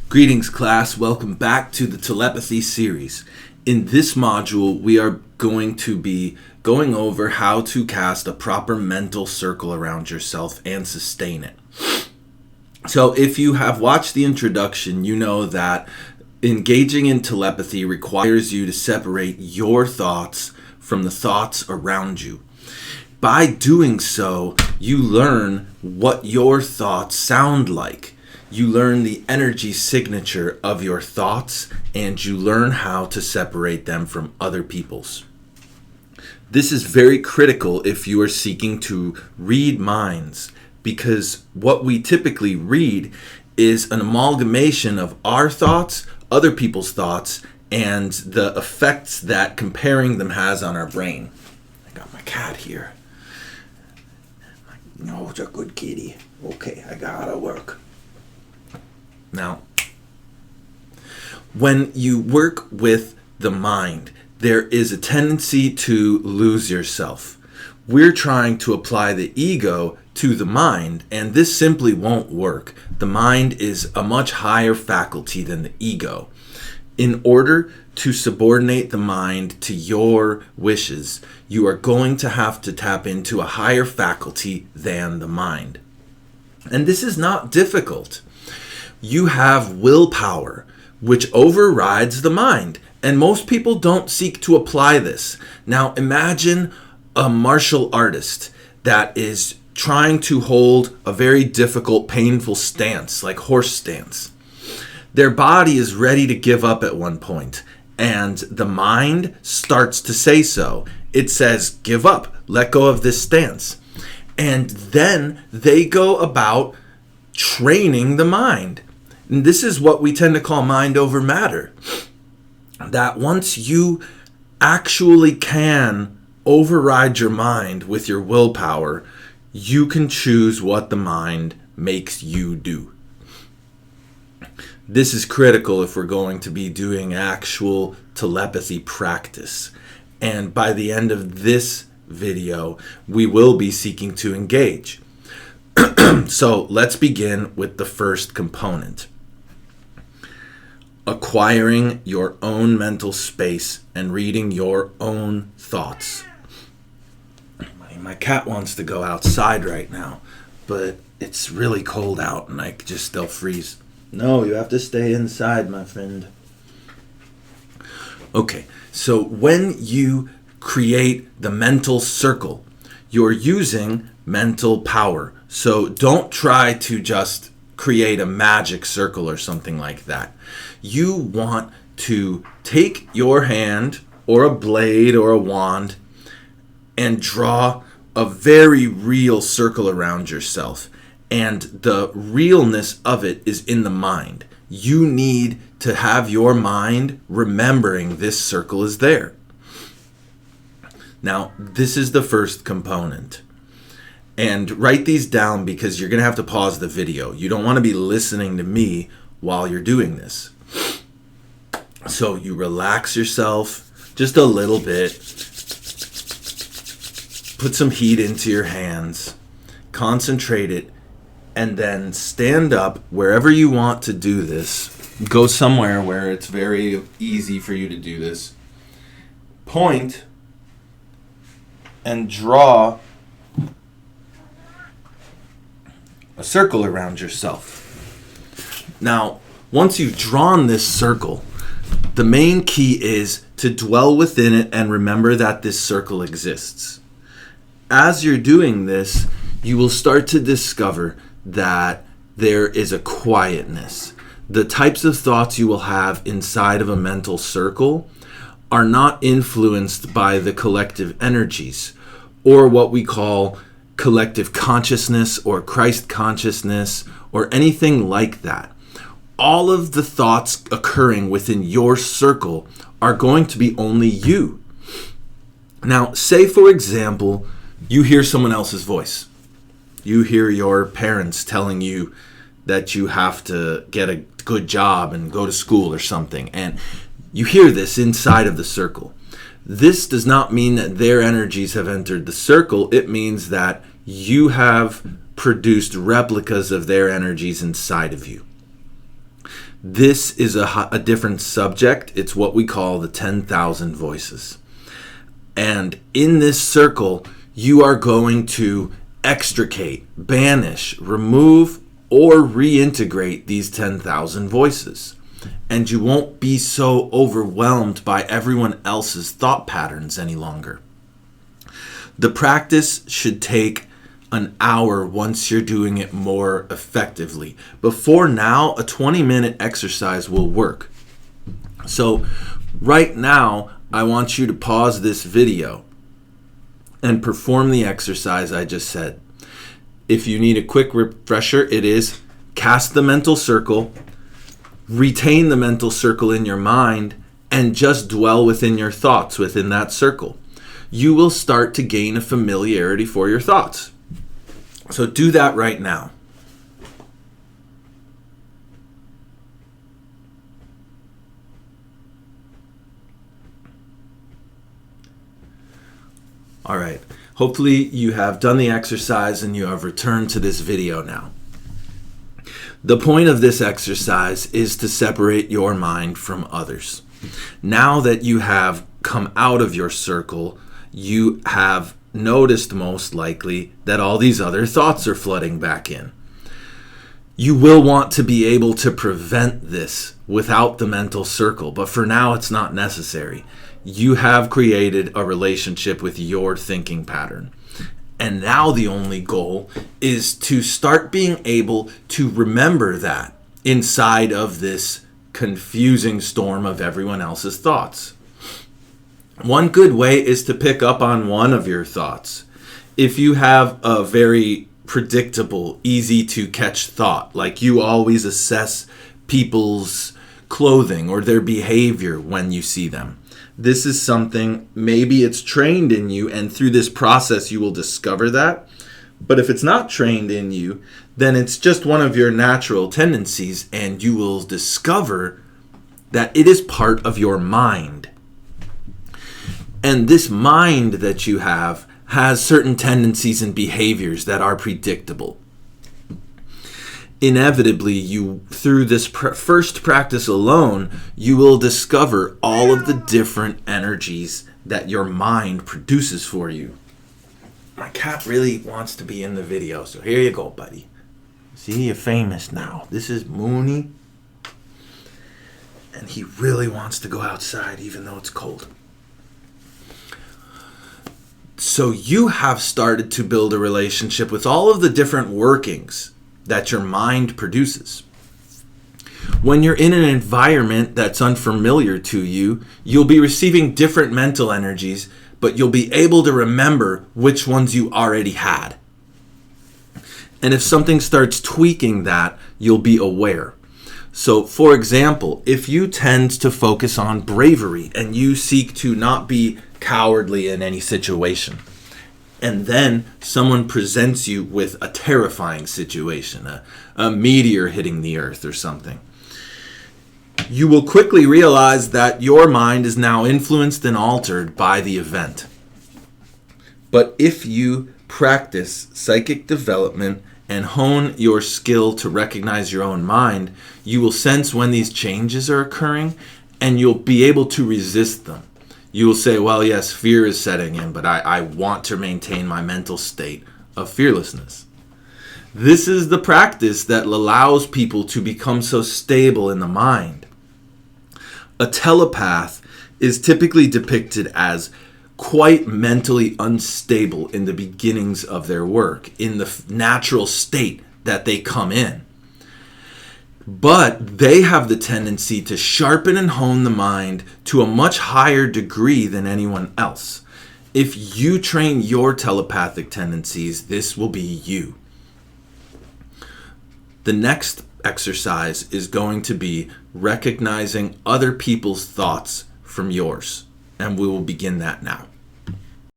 Greetings, class. Welcome back to the Telepathy series. In this module, we are going to be going over how to cast a proper mental circle around yourself and sustain it. So if you have watched the introduction, you know that engaging in telepathy requires you to separate your thoughts from the thoughts around you. By doing so, you learn what your thoughts sound like. You learn the energy signature of your thoughts, and you learn how to separate them from other people's. This is very critical if you are seeking to read minds, because what we typically read is an amalgamation of our thoughts, other people's thoughts, and the effects that comparing them has on our brain. I got my cat here. No, it's a good kitty. Okay, I gotta work. Now, when you work with the mind, there is a tendency to lose yourself. We're trying to apply the ego to the mind, and this simply won't work. The mind is a much higher faculty than the ego. In order to subordinate the mind to your wishes, you are going to have to tap into a higher faculty than the mind. And this is not difficult. You have willpower, which overrides the mind. And most people don't seek to apply this. Now imagine a martial artist that is trying to hold a very difficult, painful stance, like horse stance. Their body is ready to give up at one point, and the mind starts to say so. It says, give up, let go of this stance. And then they go about training the mind. And this is what we tend to call mind over matter. That once you actually can override your mind with your willpower, you can choose what the mind makes you do. This is critical if we're going to be doing actual telepathy practice. And by the end of this video, we will be seeking to engage. So let's begin with the first component. Acquiring your own mental space and reading your own thoughts. My cat wants to go outside right now, but it's really cold out and they'll freeze. No, you have to stay inside, my friend. Okay, so when you create the mental circle, you're using mental power. So don't try to just create a magic circle or something like that. You want to take your hand or a blade or a wand and draw a very real circle around yourself. And the realness of it is in the mind. You need to have your mind remembering this circle is there. Now, this is the first component. And write these down because you're going to have to pause the video. You don't want to be listening to me while you're doing this. So you relax yourself just a little bit. Put some heat into your hands. Concentrate it. And then stand up wherever you want to do this. Go somewhere where it's very easy for you to do this. Point and draw a circle around yourself. Now, once you've drawn this circle, the main key is to dwell within it and remember that this circle exists. As you're doing this, you will start to discover that there is a quietness. The types of thoughts you will have inside of a mental circle are not influenced by the collective energies or what we call collective consciousness or Christ consciousness or anything like that. All of the thoughts occurring within your circle are going to be only you. Now, say for example, you hear someone else's voice. You hear your parents telling you that you have to get a good job and go to school or something, and you hear this inside of the circle. This does not mean that their energies have entered the circle. It means that you have produced replicas of their energies inside of you. This is a different subject. It's what we call the 10,000 voices. And in this circle, you are going to extricate, banish, remove, or reintegrate these 10,000 voices. And you won't be so overwhelmed by everyone else's thought patterns any longer. The practice should take an hour once you're doing it more effectively. Before now, a 20-minute exercise will work. So right now, I want you to pause this video and perform the exercise I just said. If you need a quick refresher, it is cast the mental circle, retain the mental circle in your mind, and just dwell within your thoughts within that circle. You will start to gain a familiarity for your thoughts. So do that right now. All right. Hopefully you have done the exercise and you have returned to this video now. The point of this exercise is to separate your mind from others. Now that you have come out of your circle, you have noticed most likely that all these other thoughts are flooding back in. You will want to be able to prevent this without the mental circle, but for now it's not necessary. You have created a relationship with your thinking pattern. And now the only goal is to start being able to remember that inside of this confusing storm of everyone else's thoughts. One good way is to pick up on one of your thoughts. If you have a very predictable, easy to catch thought, like you always assess people's clothing or their behavior when you see them, this is something, maybe it's trained in you, and through this process you will discover that. But if it's not trained in you, then it's just one of your natural tendencies, and you will discover that it is part of your mind. And this mind that you have has certain tendencies and behaviors that are predictable. Inevitably, you through this first practice alone, you will discover all of the different energies that your mind produces for you. My cat really wants to be in the video, so here you go, buddy. See, you're famous now. This is Mooney, and he really wants to go outside even though it's cold. So you have started to build a relationship with all of the different workings that your mind produces. When you're in an environment that's unfamiliar to you, you'll be receiving different mental energies, but you'll be able to remember which ones you already had. And if something starts tweaking that, you'll be aware. So, for example, if you tend to focus on bravery and you seek to not be cowardly in any situation, and then someone presents you with a terrifying situation, a meteor hitting the earth or something, you will quickly realize that your mind is now influenced and altered by the event. But if you practice psychic development and hone your skill to recognize your own mind, you will sense when these changes are occurring and you'll be able to resist them. You will say, well, yes, fear is setting in, but I want to maintain my mental state of fearlessness. This is the practice that allows people to become so stable in the mind. A telepath is typically depicted as quite mentally unstable in the beginnings of their work, in the natural state that they come in. But they have the tendency to sharpen and hone the mind to a much higher degree than anyone else. If you train your telepathic tendencies, this will be you. The next exercise is going to be recognizing other people's thoughts from yours, and we will begin that now.